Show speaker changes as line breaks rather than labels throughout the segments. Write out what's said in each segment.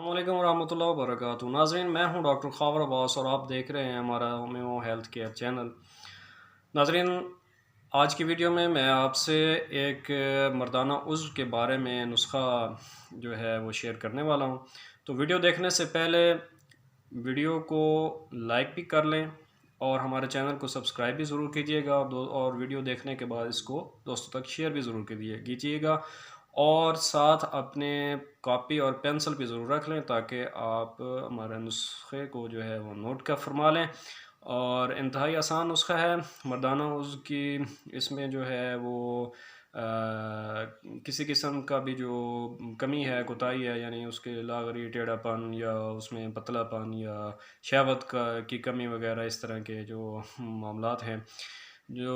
अस्सलामुअलैकुम वरहमतुल्लाहि वबरकातुहू। नाज़रीन, मैं हूं डॉक्टर ख़ावर अब्बास और आप देख रहे हैं हमारा होम्यो हेल्थ केयर चैनल। नाज़रीन, आज की वीडियो में मैं आपसे एक मर्दाना उज़्व के बारे में नुस्ख़ा जो है वो शेयर करने वाला हूं। तो वीडियो देखने से पहले वीडियो को लाइक भी कर लें और हमारे चैनल को सब्सक्राइब भी ज़रूर कीजिएगा। और वीडियो देखने के बाद इसको दोस्तों तक शेयर भी ज़रूर कीजिएगा और साथ अपने कॉपी और पेंसिल भी ज़रूर रख लें ताकि आप हमारे नुस्खे को जो है वो नोट कर फरमा लें। और इंतहाई आसान नुस्खा है मर्दाना उज़्व की। इसमें जो है वो किसी किस्म का भी जो कमी है, कोताही है, यानी उसके लागरी टेढ़ापन या उसमें पतलापन या शहवत की कमी वगैरह, इस तरह के जो मामलात हैं जो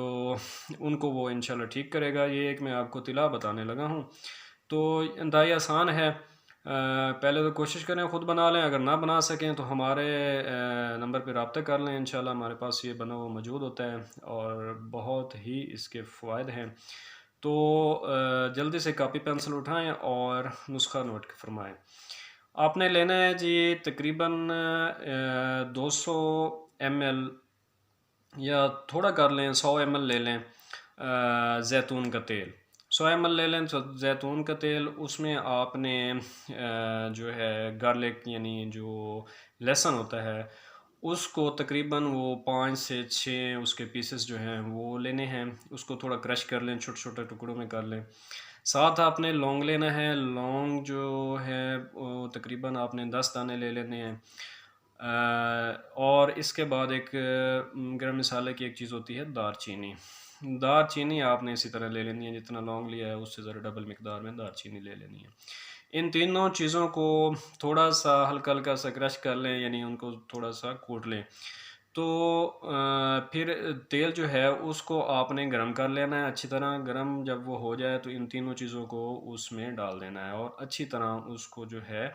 उनको वो इंशाल्लाह ठीक करेगा। ये एक मैं आपको तिला बताने लगा हूँ। तो इंतहाई आसान है। पहले तो कोशिश करें ख़ुद बना लें, अगर ना बना सकें तो हमारे नंबर पे रब्ता कर लें। इंशाल्लाह हमारे पास ये बना हुआ मौजूद होता है और बहुत ही इसके फ़वाइद हैं। तो जल्दी से कापी पेंसिल उठाएं और नुस्खा नोट फरमाएं। आपने लेना है जी तकरीबन 200 ml या थोड़ा कर लें, 100 ml ले लें जैतून का तेल। 100 ml ले लें तो जैतून का तेल। उसमें आपने जो है गार्लिक यानी जो लहसुन होता है उसको तकरीबन वो 5 से 6 उसके पीसेस जो हैं वो लेने हैं। उसको थोड़ा क्रश कर लें, छोटे छोटे टुकड़ों में कर लें। साथ आपने लौंग लेना है। लौंग जो है वो तकरीबन आपने 10 दाने ले लेने हैं। और इसके बाद एक गरम मसाले की एक चीज़ होती है दारचीनी। दारचीनी आपने इसी तरह ले लेनी है, जितना लौंग लिया है उससे ज़रा डबल मिकदार में दारचीनी ले लेनी है। इन तीनों चीज़ों को थोड़ा सा हल्का हल्का सा क्रश कर लें, यानी उनको थोड़ा सा कूट लें। तो फिर तेल जो है उसको आपने गरम कर लेना है अच्छी तरह। गरम जब वो हो जाए तो इन तीनों चीज़ों को उसमें डाल देना है और अच्छी तरह उसको जो है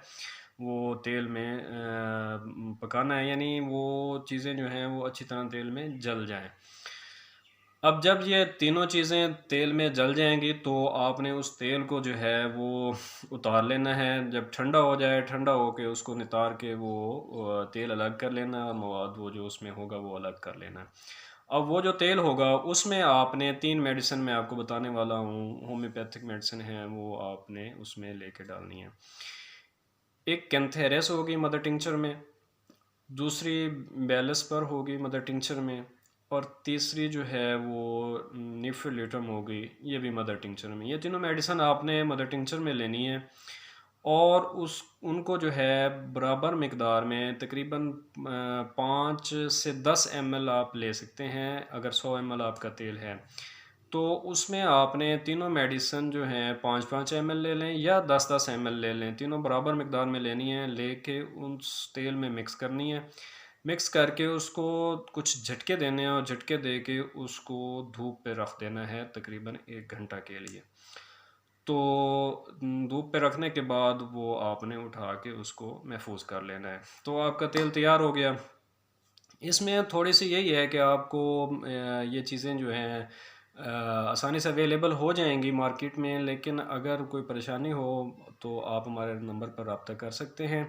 वो तेल में पकाना है, यानी वो चीज़ें जो हैं वो अच्छी तरह तेल में जल जाएं। अब जब ये तीनों चीज़ें तेल में जल जाएंगी तो आपने उस तेल को जो है वो उतार लेना है। जब ठंडा हो जाए, ठंडा होके उसको नितार के वो तेल अलग कर लेना, मवाद वो जो उसमें होगा वो अलग कर लेना। अब वो जो तेल होगा उसमें आपने 3 मेडिसिन मैं आपको बताने वाला हूँ, होम्योपैथिक मेडिसिन है, वो आपने उसमें लेके डालनी है। एक कैंथेरस होगी मदर टिंचर में, दूसरी बैलस पर होगी मदर टिंचर में, और तीसरी जो है वो निफ्रोलिटम होगी, ये भी मदर टिंचर में। ये तीनों मेडिसिन आपने मदर टिंचर में लेनी है और उनको जो है बराबर मिकदार में तकरीबन 5 से 10 ml आप ले सकते हैं। अगर 100 ml आपका तेल है तो उसमें आपने तीनों मेडिसिन जो हैं 5-5 ml ले लें या 10-10 ml ले लें। तीनों बराबर मिकदार में लेनी है, लेके उस तेल में मिक्स करनी है। मिक्स करके उसको कुछ झटके देने हैं और झटके दे के उसको धूप पे रख देना है तकरीबन 1 घंटा के लिए। तो धूप पे रखने के बाद वो आपने उठा के उसको महफूज कर लेना है। तो आपका तेल तैयार हो गया। इसमें थोड़ी सी यही है कि आपको ये चीज़ें जो हैं आसानी से अवेलेबल हो जाएंगी मार्केट में, लेकिन अगर कोई परेशानी हो तो आप हमारे नंबर पर रब्ता कर सकते हैं।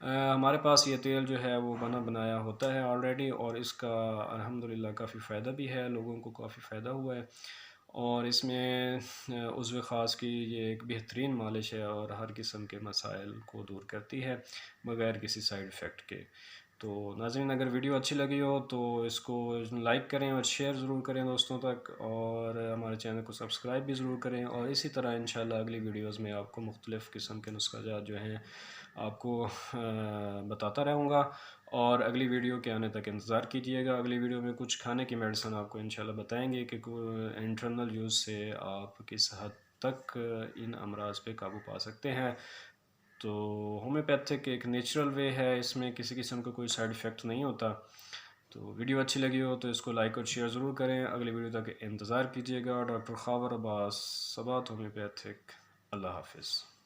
हमारे पास ये तेल जो है वो बना बनाया होता है ऑलरेडी और इसका अल्हम्दुलिल्लाह काफ़ी फ़ायदा भी है, लोगों को काफ़ी फ़ायदा हुआ है। और इसमें उज़्व ख़ास की ये एक बेहतरीन मालिश है और हर किस्म के मसाइल को दूर करती है बग़ैर किसी साइड इफ़ेक्ट के। तो नाज़रीन, अगर वीडियो अच्छी लगी हो तो इसको लाइक करें और शेयर ज़रूर करें दोस्तों तक, और हमारे चैनल को सब्सक्राइब भी ज़रूर करें। और इसी तरह इंशाल्लाह अगली वीडियोज़ में आपको मुख्तलिफ़ किस्म के नुस्ख़ाजात जो हैं आपको बताता रहूँगा। और अगली वीडियो के आने तक इंतज़ार कीजिएगा। अगली वीडियो में कुछ खाने की मेडिसिन आपको इंशाल्लाह बताएंगे कि इंटरनल यूज़ से आप किस हद तक इन अमराज पे काबू पा सकते हैं। तो होम्योपैथिक एक नेचुरल वे है, इसमें किसी किस्म का कोई साइड इफ़ेक्ट नहीं होता। तो वीडियो अच्छी लगी हो तो इसको लाइक और शेयर ज़रूर करें। अगली वीडियो तक इंतज़ार कीजिएगा। Doctor Khawar Abbas, Sabat homeopathic. अल्लाह हाफ़िज़।